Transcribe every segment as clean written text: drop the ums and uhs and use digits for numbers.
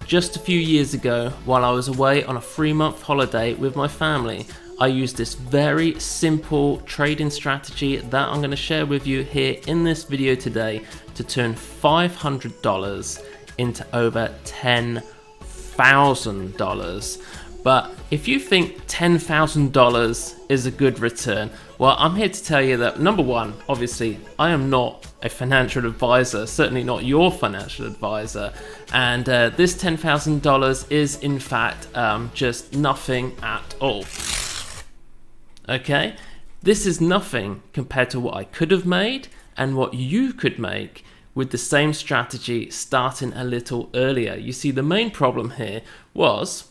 Just a few years ago, while I was away on a 3-month holiday with my family, I used this very simple trading strategy that I'm going to share with you here in this video today to turn $500 into over $10,000. But if you think $10,000 is a good return, well, I'm here to tell you that number one, obviously, I am not a financial advisor, certainly not your financial advisor, and this $10,000 is in fact just nothing at all. Okay, this is nothing compared to what I could have made and what you could make with the same strategy starting a little earlier. You see, the main problem here was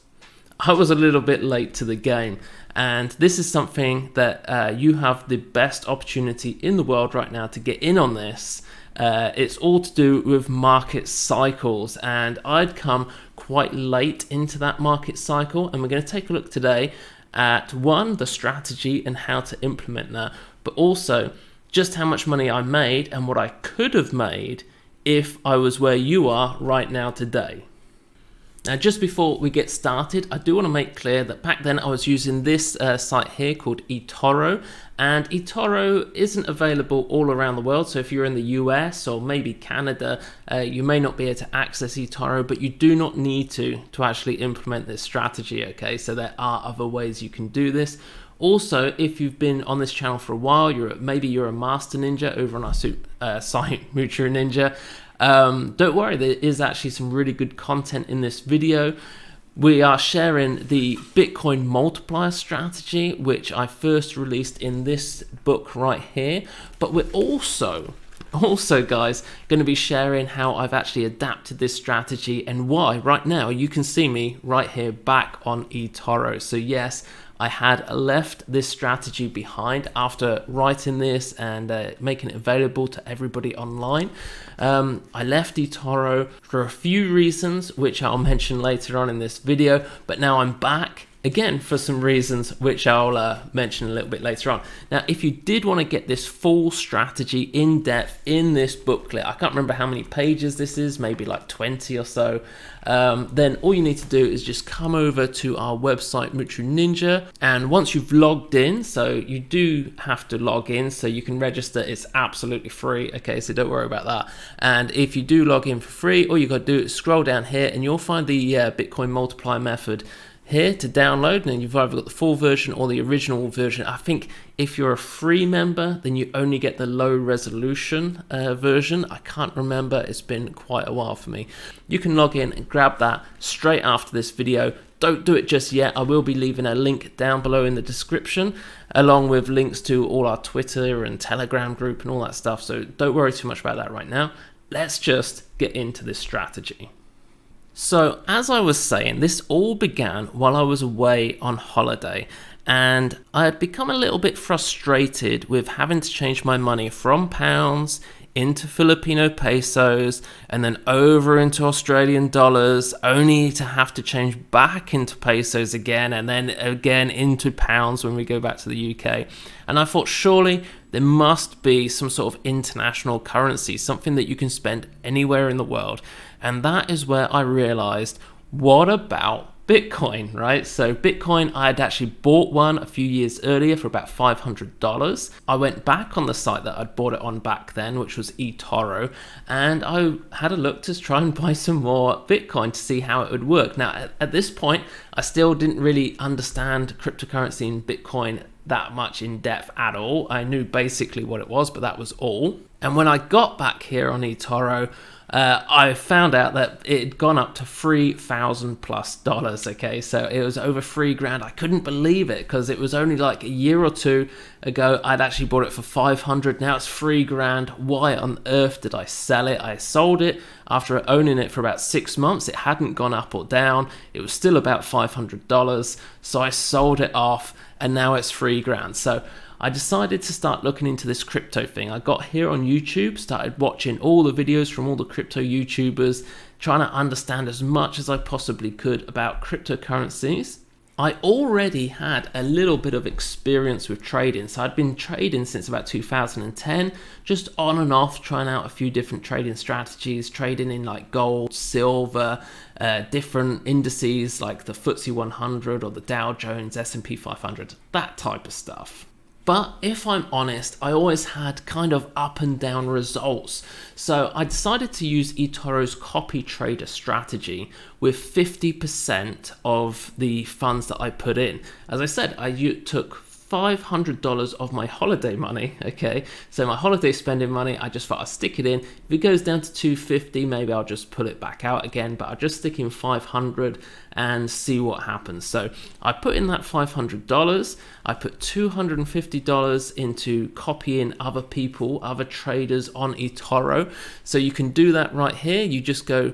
I was a little bit late to the game, and this is something that you have the best opportunity in the world right now to get in on this. It's all to do with market cycles, and I'd come quite late into that market cycle, and we're going to take a look today at one, the strategy and how to implement that, but also just how much money I made and what I could have made if I was where you are right now today. Now, just before we get started, I do want to make clear that back then I was using this site here called Etoro, and Etoro isn't available all around the world. So if you're in the US or maybe Canada, you may not be able to access Etoro, but you do not need to actually implement this strategy, okay? So there are other ways you can do this. Also, if you've been on this channel for a while, maybe you're a master ninja over on our site, Moocharoo Ninja. Don't worry, there is actually some really good content in this video. We are sharing the Bitcoin multiplier strategy, which I first released in this book right here. But we're also guys, going to be sharing how I've actually adapted this strategy and why right now you can see me right here back on Etoro. So yes, I had left this strategy behind after writing this and making it available to everybody online. I left Etoro for a few reasons, which I'll mention later on in this video, but now I'm back again for some reasons which I'll mention a little bit later on. Now, if you did want to get this full strategy in depth in this booklet, I can't remember how many pages this is, maybe like 20 or so, then all you need to do is just come over to our website, Nutri Ninja, and once you've logged in, so you do have to log in so you can register, it's absolutely free, okay, so don't worry about that. And if you do log in for free, all you got to do is scroll down here and you'll find the Bitcoin multiplier method here to download, and you've either got the full version or the original version. I think if you're a free member, then you only get the low resolution version. I can't remember, it's been quite a while for me. You can log in and grab that straight after this video. Don't do it just yet. I will be leaving a link down below in the description, along with links to all our Twitter and Telegram group and all that stuff. So don't worry too much about that right now. Let's just get into this strategy. So as I was saying, this all began while I was away on holiday, and I had become a little bit frustrated with having to change my money from pounds into Filipino pesos and then over into Australian dollars, only to have to change back into pesos again and then again into pounds when we go back to the UK. And I thought, surely there must be some sort of international currency, something that you can spend anywhere in the world. And that is where I realized, what about Bitcoin, right? So Bitcoin, I had actually bought one a few years earlier for about $500. I went back on the site that I'd bought it on back then, which was Etoro, and I had a look to try and buy some more Bitcoin to see how it would work. Now, at this point, I still didn't really understand cryptocurrency and Bitcoin that much in depth at all. I knew basically what it was, but that was all. And when I got back here on Etoro, I found out that it had gone up to $3,000+. Okay, so it was over $3,000. I couldn't believe it because it was only like a year or two ago I'd actually bought it for $500. Now it's $3,000. Why on earth did I sell it? I sold it after owning it for about 6 months. It hadn't gone up or down. It was still about $500. So I sold it off, and now it's $3,000. So I decided to start looking into this crypto thing. I got here on YouTube, started watching all the videos from all the crypto YouTubers, trying to understand as much as I possibly could about cryptocurrencies. I already had a little bit of experience with trading. So I'd been trading since about 2010, just on and off, trying out a few different trading strategies, trading in like gold, silver, different indices like the FTSE 100 or the Dow Jones, S&P 500, that type of stuff. But if I'm honest, I always had kind of up and down results. So I decided to use Etoro's copy trader strategy with 50% of the funds that I put in. As I said, I took $500 of my holiday money, okay? So my holiday spending money, I just thought I'd stick it in. If it goes down to 250, maybe I'll just pull it back out again, but I'll just stick in 500 and see what happens. So I put in that $500. I put $250 into copying other people, other traders on Etoro. So you can do that right here. You just go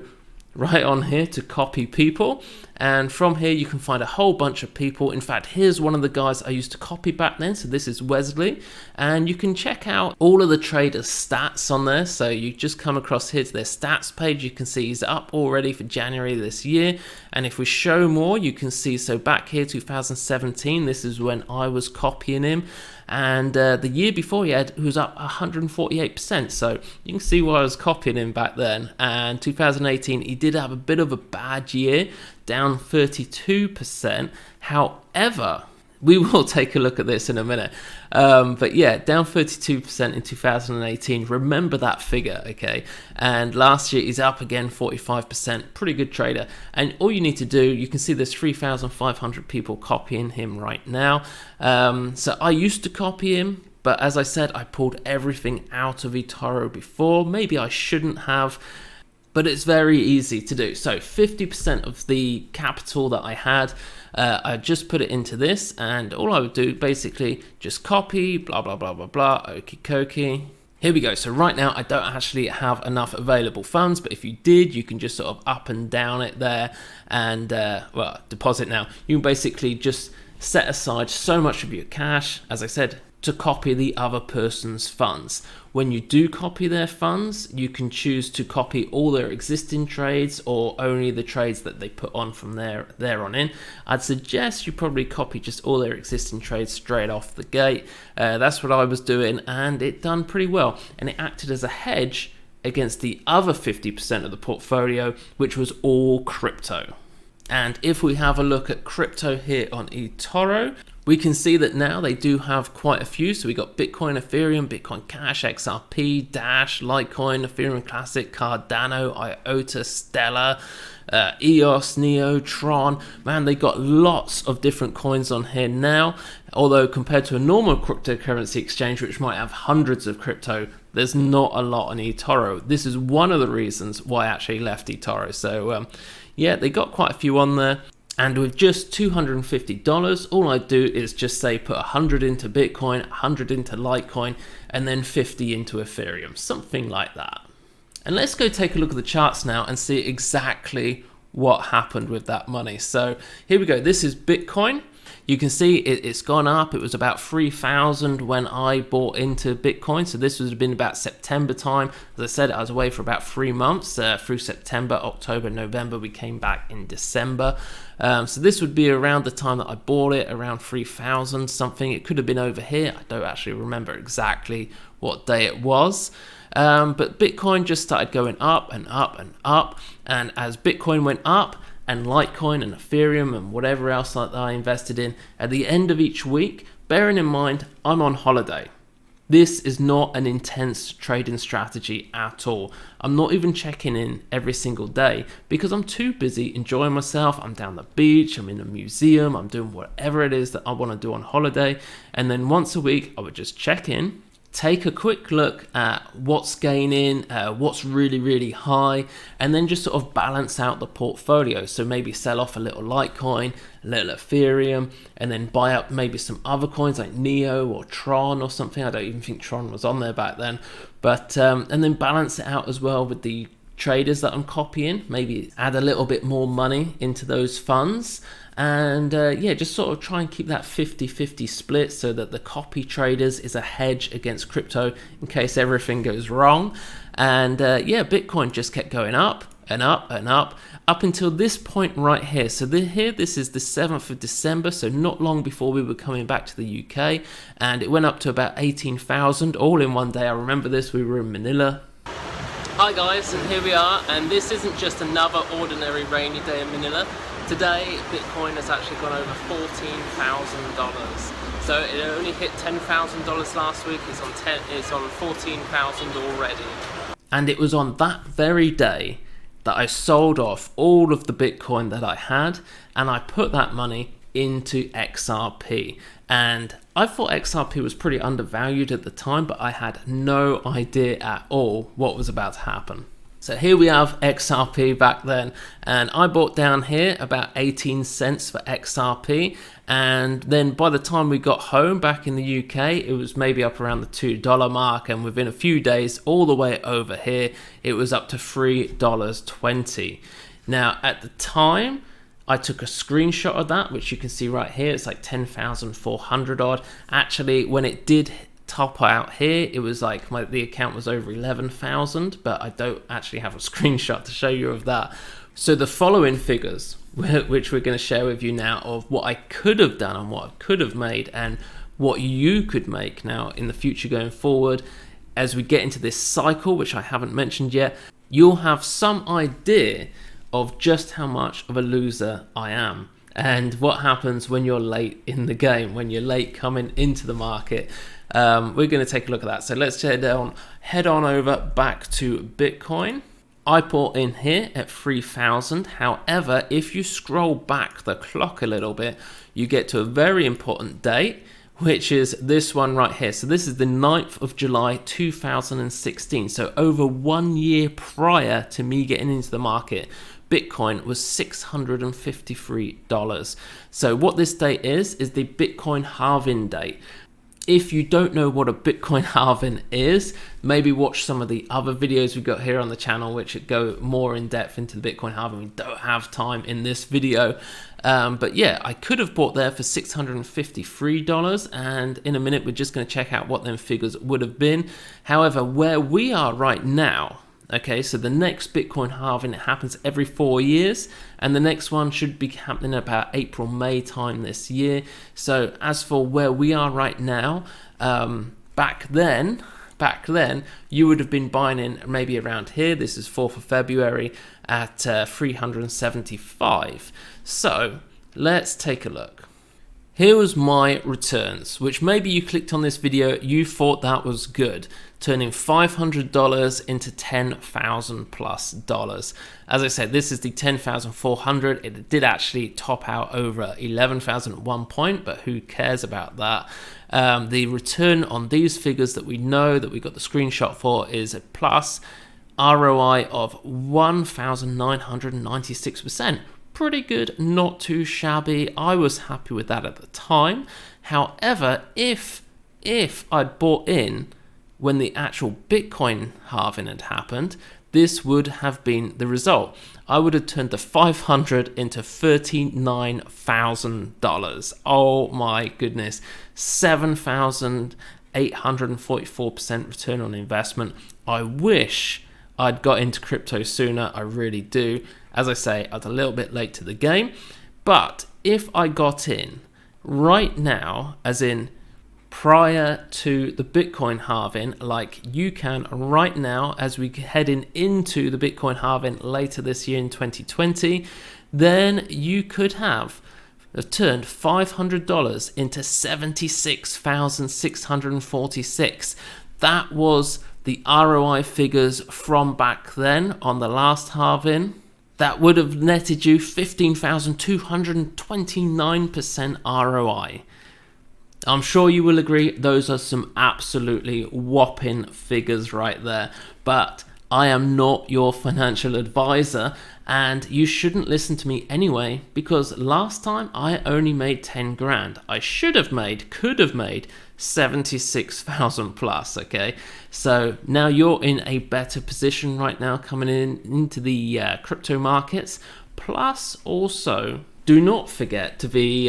right on here to copy people, and from here you can find a whole bunch of people. In fact, here's one of the guys I used to copy back then, so this is Wesley, and you can check out all of the traders' stats on there. So you just come across here to their stats page. You can see he's up already for January this year, and if we show more, you can see, so back here 2017, this is when I was copying him, and the year before he was up 148%, so you can see why I was copying him back then. And 2018 he did have a bit of a bad year, down 32%. However, we will take a look at this in a minute, but yeah, down 32% in 2018. Remember that figure, okay? And last year he's up again 45%. Pretty good trader. And all you need to do, you can see there's 3,500 people copying him right now. So I used to copy him, but as I said, I pulled everything out of Etoro before. Maybe I shouldn't have, but it's very easy to do. So 50% of the capital that I had, I just put it into this, and all I would do, basically just copy, blah, blah, blah, blah, blah, okie dokie. Here we go. So right now I don't actually have enough available funds, but if you did, you can just sort of up and down it there and, well, deposit now. You can basically just set aside so much of your cash, as I said, to copy the other person's funds. When you do copy their funds, you can choose to copy all their existing trades or only the trades that they put on from there on in. I'd suggest you probably copy just all their existing trades straight off the gate. That's what I was doing, and it done pretty well. And it acted as a hedge against the other 50% of the portfolio, which was all crypto. And if we have a look at crypto here on Etoro, we can see that now they do have quite a few. So we got Bitcoin, Ethereum, Bitcoin Cash, XRP, Dash, Litecoin, Ethereum Classic, Cardano, IOTA, Stellar, EOS, Neo, Tron. Man, they got lots of different coins on here now. Although compared to a normal cryptocurrency exchange, which might have hundreds of crypto, there's not a lot on Etoro. This is one of the reasons why I actually left Etoro. So yeah, they got quite a few on there. And with just $250, all I do is just say put 100 into Bitcoin, 100 into Litecoin, and then 50 into Ethereum, something like that. And let's go take a look at the charts now and see exactly what happened with that money. So here we go. This is Bitcoin. You can see it's gone up. It was about 3,000 when I bought into Bitcoin. So this would have been about September time. As I said, I was away for about 3 months through September, October, November. We came back in December. So this would be around the time that I bought it, around 3,000 something. It could have been over here. I don't actually remember exactly what day it was. But Bitcoin just started going up and up and up. And as Bitcoin went up, and Litecoin and Ethereum and whatever else that I invested in, at the end of each week, bearing in mind I'm on holiday. This is not an intense trading strategy at all. I'm not even checking in every single day because I'm too busy enjoying myself. I'm down the beach, I'm in a museum, I'm doing whatever it is that I want to do on holiday. And then once a week, I would just check in, take a quick look at what's gaining, what's really, really high, and then just sort of balance out the portfolio. So maybe sell off a little Litecoin, a little Ethereum, and then buy up maybe some other coins like Neo or Tron or something. I don't even think Tron was on there back then. But and then balance it out as well with the traders that I'm copying, maybe add a little bit more money into those funds, and yeah, just sort of try and keep that 50-50 split so that the copy traders is a hedge against crypto in case everything goes wrong. And yeah, Bitcoin just kept going up and up and up until this point right here. So this is the 7th of December, so not long before we were coming back to the UK, and it went up to about 18,000 all in one day. I remember this, we were in Manila. Hi guys, and here we are, and this isn't just another ordinary rainy day in Manila. Today, Bitcoin has actually gone over $14,000. So it only hit $10,000 last week, it's on 14,000 already. And it was on that very day that I sold off all of the Bitcoin that I had, and I put that money into XRP. And I thought XRP was pretty undervalued at the time, but I had no idea at all what was about to happen. So here we have XRP back then, and I bought down here about 18 cents for XRP, and then by the time we got home back in the UK, it was maybe up around the $2 mark, and within a few days, all the way over here, it was up to $3.20. Now, at the time, I took a screenshot of that, which you can see right here. It's like 10,400 odd. Actually, when it did top out here, it was like the account was over 11,000, but I don't actually have a screenshot to show you of that. So the following figures, which we're going to share with you now, of what I could have done and what I could have made and what you could make now in the future going forward, as we get into this cycle, which I haven't mentioned yet, you'll have some idea of just how much of a loser I am and what happens when you're late in the game, when you're late coming into the market. We're going to take a look at that. So let's head on over back to Bitcoin. I bought in here at 3,000. However, if you scroll back the clock a little bit, you get to a very important date, which is this one right here. So this is the 9th of July 2016. So over 1 year prior to me getting into the market, Bitcoin was $653. So what this date is the Bitcoin halving date. If you don't know what a Bitcoin halving is, maybe watch some of the other videos we've got here on the channel, which go more in depth into the Bitcoin halving. We don't have time in this video. But yeah, I could have bought there for $653, and in a minute, we're just going to check out what them figures would have been. However, where we are right now, okay, so the next Bitcoin halving, it happens every 4 years, and the next one should be happening about April, May time this year. So as for where we are right now, back then, you would have been buying in maybe around here. This is 4th of February at 375. So let's take a look. Here was my returns, which maybe you clicked on this video, you thought that was good, turning $500 into $10,000 plus dollars. As I said, this is the 10,400. It did actually top out over 11,000 at one point, but who cares about that? The return on these figures that we know that we got the screenshot for is a plus ROI of 1,996%. Pretty good, not too shabby. I was happy with that at the time. However, if I'd bought in when the actual Bitcoin halving had happened, this would have been the result. I would have turned the 500 into $39,000. Oh my goodness, 7,844% return on investment. I wish I'd got into crypto sooner, I really do. As I say, I was a little bit late to the game, but if I got in right now, as in prior to the Bitcoin halving, like you can right now as we heading into the Bitcoin halving later this year in 2020, then you could have turned $500 into $76,646. That was the ROI figures from back then on the last halving. That would have netted you 15,229% ROI. I'm sure you will agree those are some absolutely whopping figures right there. But I am not your financial advisor, and you shouldn't listen to me anyway, because last time I only made 10 grand. I could have made 76,000 plus, okay? So now you're in a better position right now coming into the crypto markets. Plus, also, do not forget to be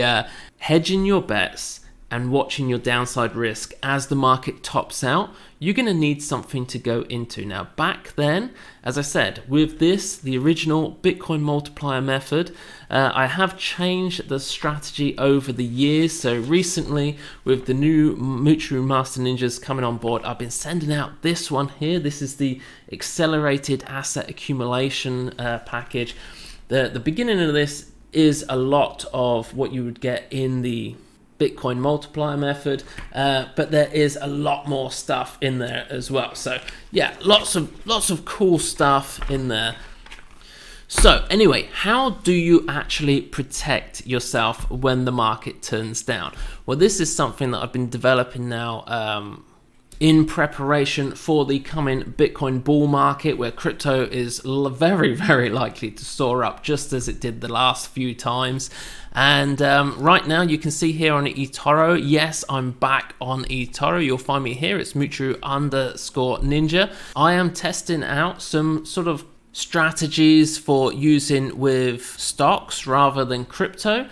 hedging your bets and watching your downside risk as the market tops out. You're going to need something to go into. Now, back then, as I said, with this, the original Bitcoin multiplier method, I have changed the strategy over the years. So recently, with the new Moocharoo Master Ninjas coming on board, I've been sending out this one here. This is the accelerated asset accumulation package. The beginning of this is a lot of what you would get in the Bitcoin multiplier method, but there is a lot more stuff in there as well. So yeah, lots of cool stuff in there. So anyway, how do you actually protect yourself when the market turns down? Well, this is something that I've been developing now in preparation for the coming Bitcoin bull market, where crypto is very, very likely to soar up just as it did the last few times. And right now you can see here on Etoro, yes, I'm back on Etoro. You'll find me here. It's Moocharoo_Ninja. I am testing out some sort of strategies for using with stocks rather than crypto.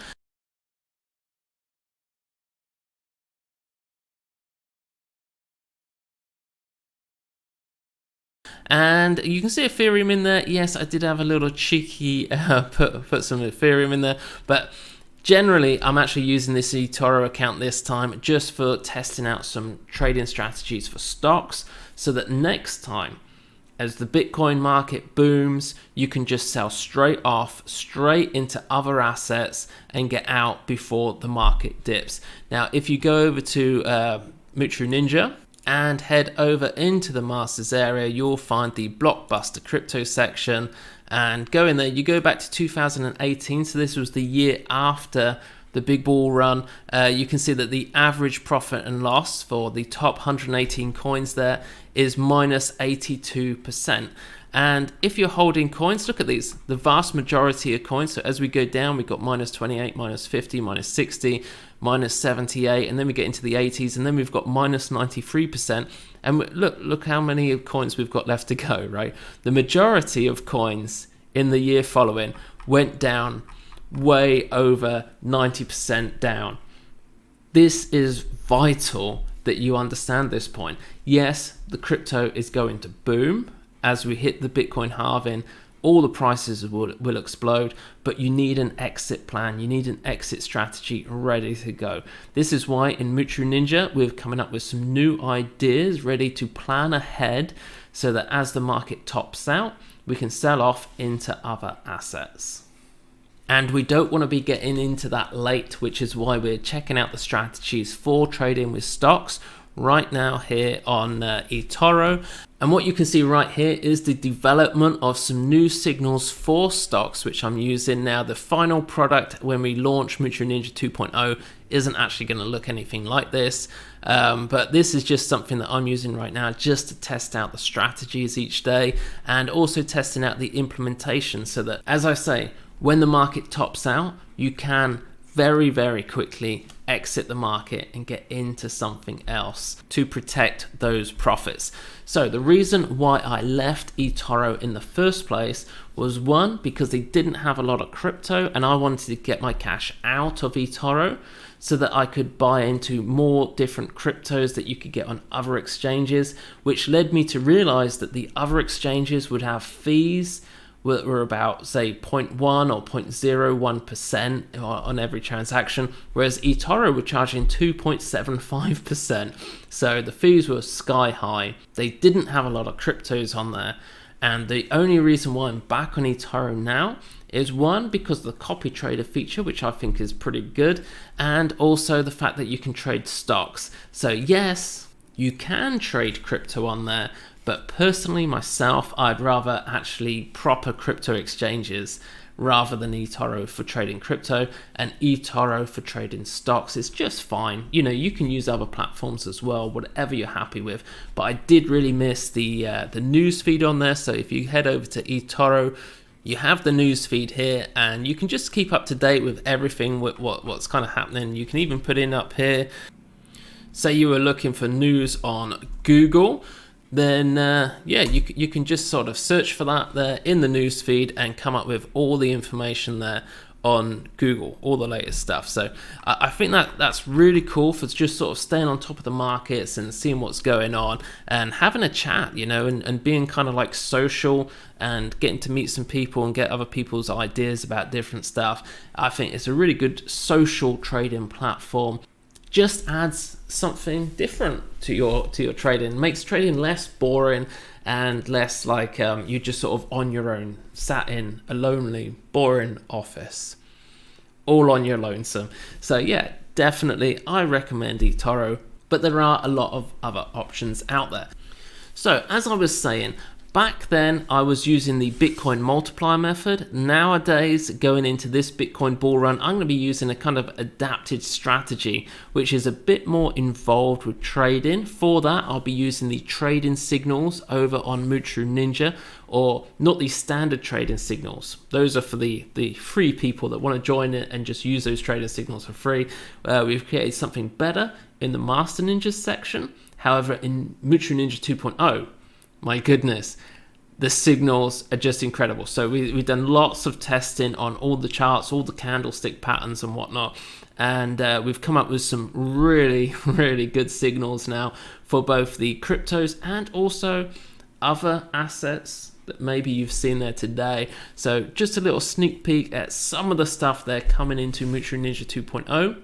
And you can see Ethereum in there. Yes, I did have a little cheeky put some Ethereum in there, but generally I'm actually using this Etoro account this time just for testing out some trading strategies for stocks, so that next time as the Bitcoin market booms, you can just sell straight into other assets and get out before the market dips. Now, if you go over to Nutri Ninja and head over into the masters area, you'll find the blockbuster crypto section, and go in there. You go back to 2018, so this was the year after the big bull run. You can see that the average profit and loss for the top 118 coins there is minus 82%. And if you're holding coins, look at these, the vast majority of coins. So as we go down, we've got minus 28, minus 50, minus 60, minus 78, and then we get into the 80s, and then we've got minus 93%. And look how many coins we've got left to go, right? The majority of coins in the year following went down way over 90% down. This is vital that you understand this point. Yes, the crypto is going to boom. As we hit the Bitcoin halving, all the prices will explode, but you need an exit plan. You need an exit strategy ready to go. This is why in Nutri Ninja, we're coming up with some new ideas ready to plan ahead, so that as the market tops out, we can sell off into other assets. And we don't want to be getting into that late, which is why we're checking out the strategies for trading with stocks right now here on Etoro. And what you can see right here is the development of some new signals for stocks, which I'm using now. The final product when we launch Nutri Ninja 2.0 isn't actually going to look anything like this, but this is just something that I'm using right now just to test out the strategies each day, and also testing out the implementation, so that, as I say, when the market tops out, you can very, very quickly exit the market and get into something else to protect those profits. So the reason why I left Etoro in the first place was, one, because they didn't have a lot of crypto, and I wanted to get my cash out of Etoro so that I could buy into more different cryptos that you could get on other exchanges, which led me to realize that the other exchanges would have fees were about, say, 0.1 or 0.01% on every transaction, whereas Etoro were charging 2.75%. So the fees were sky high. They didn't have a lot of cryptos on there. And the only reason why I'm back on Etoro now is, one, because of the copy trader feature, which I think is pretty good, and also the fact that you can trade stocks. So yes, you can trade crypto on there, but personally myself, I'd rather actually proper crypto exchanges rather than eToro for trading crypto and eToro for trading stocks. It's just fine. You know, you can use other platforms as well, whatever you're happy with. But I did really miss the news feed on there. So if you head over to eToro, you have the news feed here, and you can just keep up to date with everything, with what's kind of happening. You can even put in up here, say you were looking for news on Google, then yeah, you can just sort of search for that there in the news feed and come up with all the information there on Google, all the latest stuff. So I think that's really cool for just sort of staying on top of the markets and seeing what's going on and having a chat, you know, and being kind of like social and getting to meet some people and get other people's ideas about different stuff. I think it's a really good social trading platform. Just adds something different to your trading, makes trading less boring and less like you're just sort of on your own, sat in a lonely, boring office, all on your lonesome. So yeah, definitely I recommend eToro, but there are a lot of other options out there. So as I was saying, back then I was using the Bitcoin multiplier method. Nowadays, going into this Bitcoin bull run, I'm going to be using a kind of adapted strategy, which is a bit more involved with trading. For that, I'll be using the trading signals over on Nutri Ninja, or not the standard trading signals. Those are for the free people that want to join it and just use those trading signals for free. We've created something better in the Master Ninjas section. However, in Nutri Ninja 2.0, my goodness, the signals are just incredible. So we've done lots of testing on all the charts, all the candlestick patterns and whatnot. And we've come up with some really, really good signals now for both the cryptos and also other assets that maybe you've seen there today. So just a little sneak peek at some of the stuff they're coming into Nutri Ninja 2.0.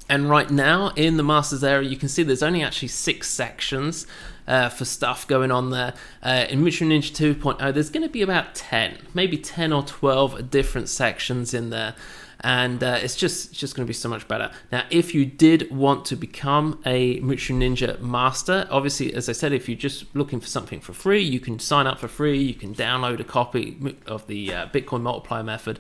And right now in the Masters area, you can see there's only actually 6 sections for stuff going on there. In Nutri Ninja 2.0, there's going to be about 10, maybe 10 or 12 different sections in there. And it's just going to be so much better. Now, if you did want to become a Nutri Ninja master, obviously, as I said, if you're just looking for something for free, you can sign up for free. You can download a copy of the Bitcoin multiplier method.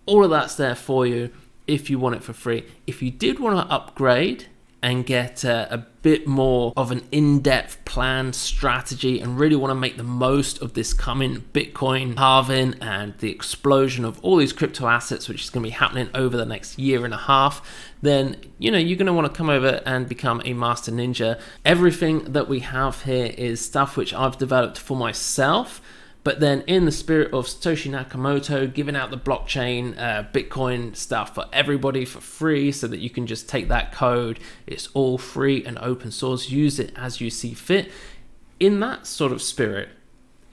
All of that's there for you if you want it for free. If you did want to upgrade and get a bit more of an in-depth planned strategy and really want to make the most of this coming Bitcoin halving and the explosion of all these crypto assets, which is going to be happening over the next year and a half, then you know you're going to want to come over and become a Master Ninja. Everything that we have here is stuff which I've developed for myself, but then in the spirit of Satoshi Nakamoto, giving out the blockchain Bitcoin stuff for everybody for free so that you can just take that code. It's all free and open source. Use it as you see fit. In that sort of spirit,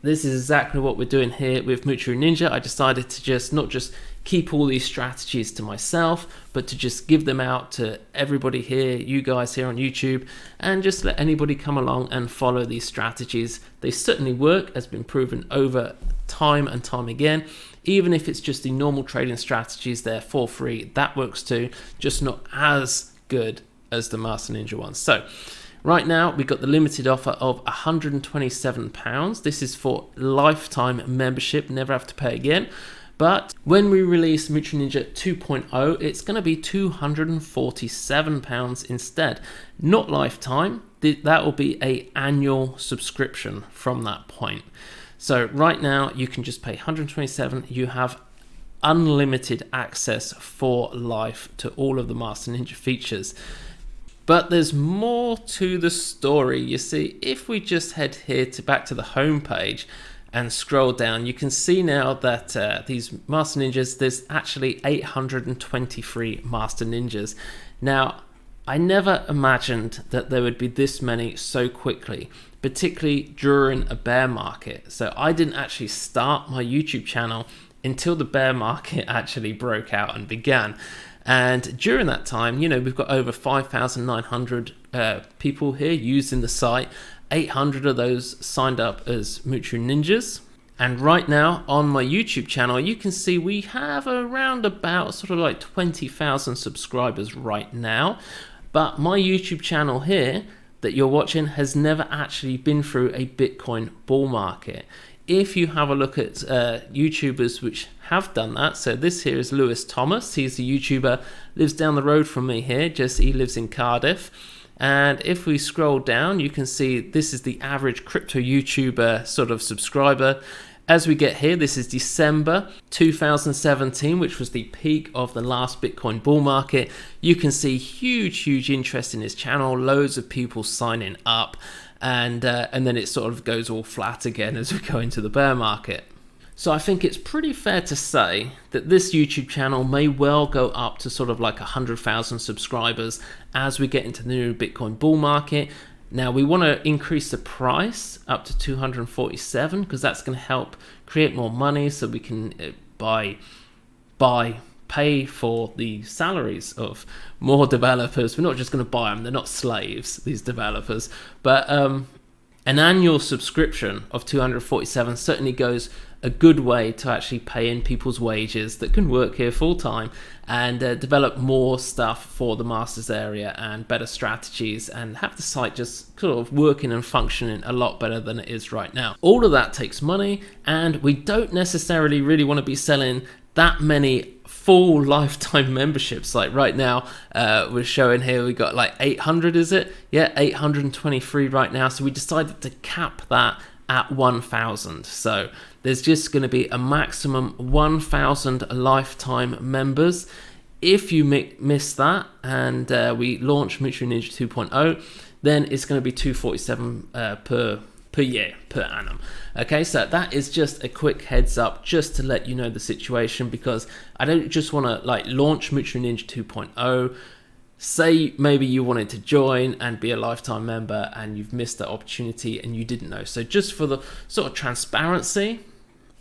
this is exactly what we're doing here with Moocharoo Ninja. I decided to just not just keep all these strategies to myself, but to just give them out to everybody here, you guys here on YouTube, and just let anybody come along and follow these strategies. They certainly work, has been proven over time and time again. Even if it's just the normal trading strategies there for free, that works too, just not as good as the Master Ninja ones. So right now, we've got the limited offer of £127. This is for lifetime membership, never have to pay again. But when we release Nutri Ninja 2.0, it's going to be £247 instead. Not lifetime, that will be an annual subscription from that point. So right now, you can just pay £127. You have unlimited access for life to all of the Master Ninja features. But there's more to the story. You see, if we just head here back to the home page and scroll down, you can see now that these Master Ninjas, there's actually 823 Master Ninjas. Now, I never imagined that there would be this many so quickly, particularly during a bear market. So I didn't actually start my YouTube channel until the bear market actually broke out and began. And during that time, you know, we've got over 5,900 people here using the site. 800 of those signed up as Moocharoo Ninjas. And right now on my YouTube channel, you can see we have around about sort of like 20,000 subscribers right now. But my YouTube channel here that you're watching has never actually been through a Bitcoin bull market. if you have a look at YouTubers which have done that, so this here is Lewis Thomas. He's a YouTuber, lives down the road from me here, he lives in Cardiff. And if we scroll down, you can see this is the average crypto YouTuber sort of subscriber. As we get here, this is December 2017, which was the peak of the last Bitcoin bull market. You can see huge interest in his channel, loads of people signing up, and then it sort of goes all flat again as we go into the bear market. So I think it's pretty fair to say that this YouTube channel may well go up to sort of like 100,000 subscribers as we get into the new Bitcoin bull market. Now we want to increase the price up to 247 because that's going to help create more money so we can pay for the salaries of more developers. We're not just going to buy them, they're not slaves, these developers, but an annual subscription of 247 certainly goes a good way to actually pay in people's wages that can work here full time and develop more stuff for the masters area and better strategies and have the site just sort of working and functioning a lot better than it is right now. All of that takes money, and we don't necessarily really want to be selling that many full lifetime memberships. Like right now, we're showing here we got like 800, is it? Yeah, 823 right now. So we decided to cap that at 1,000. So there's just going to be a maximum 1,000 lifetime members. If you miss that and we launch Nutri Ninja 2.0, then it's going to be 247 per year, per annum. Okay, so that is just a quick heads up just to let you know the situation, because I don't just want to like launch Nutri Ninja 2.0, say maybe you wanted to join and be a lifetime member and you've missed that opportunity and you didn't know. So just for the sort of transparency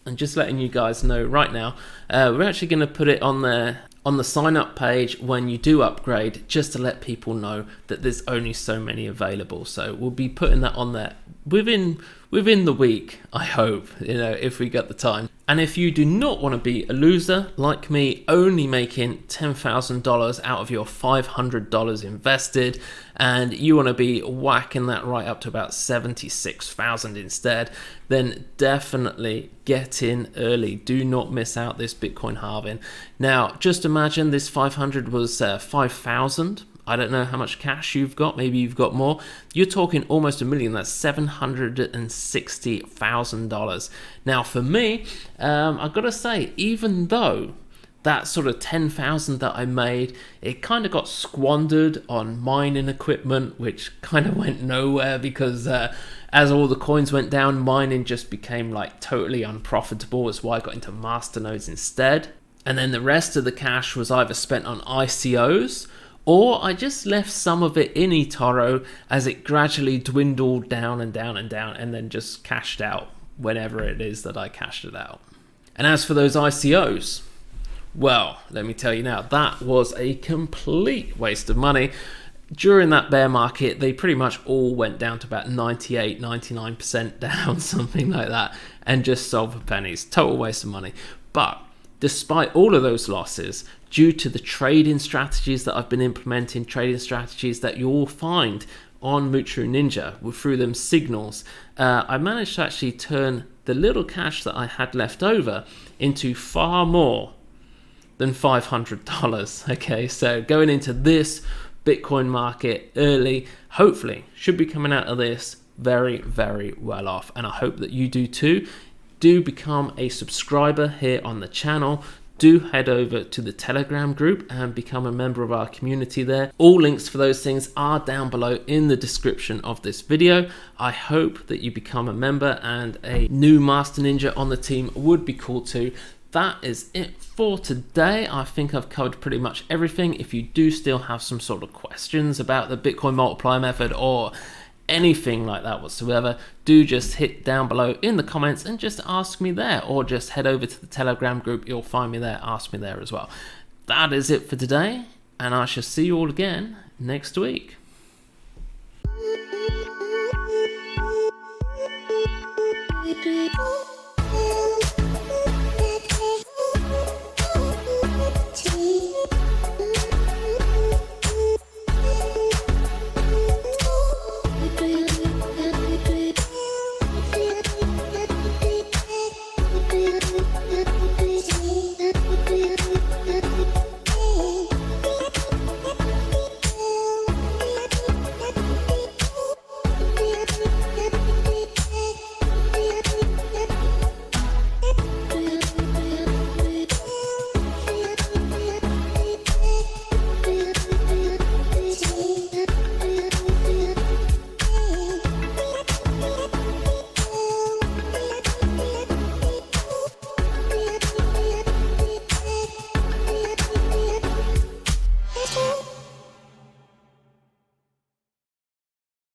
and just letting you guys know right now, we're actually going to put it on there on the sign up page when you do upgrade, just to let people know that there's only so many available. So we'll be putting that on there within the week, I hope, if we get the time. And if you do not want to be a loser like me, only making $10,000 out of your $500 invested, and you want to be whacking that right up to about 76,000 instead, then definitely get in early. Do not miss out this Bitcoin halving. Now, just imagine this 500 was 5,000. I don't know how much cash you've got. Maybe you've got more. You're talking almost $1 million. That's $760,000. Now, for me, I've got to say, even though that sort of 10,000 that I made, it kind of got squandered on mining equipment, which kind of went nowhere because as all the coins went down, mining just became like totally unprofitable. That's why I got into masternodes instead. And then the rest of the cash was either spent on ICOs, or I just left some of it in Etoro as it gradually dwindled down and down and down, and then just cashed out whenever it is that I cashed it out. And as for those ICOs, well, let me tell you now, that was a complete waste of money. During that bear market, they pretty much all went down to about 98, 99% down, something like that, and just sold for pennies. Total waste of money. But despite all of those losses, due to the trading strategies that I've been implementing, trading strategies that you'll find on Moocharoo Ninja through them signals, I managed to actually turn the little cash that I had left over into far more than $500. Okay, so going into this Bitcoin market early, hopefully should be coming out of this very, very well off. And I hope that you do too. Do become a subscriber here on the channel. Do head over to the Telegram group and become a member of our community there. All links for those things are down below in the description of this video. I hope that you become a member, and a new Master Ninja on the team would be cool too. That is it for today. I think I've covered pretty much everything. If you do still have some sort of questions about the Bitcoin multiplier method or anything like that whatsoever, do just hit down below in the comments and just ask me there, or just head over to the Telegram group. You'll find me there. Ask me there as well. That is it for today, and I shall see you all again next week. Thank you.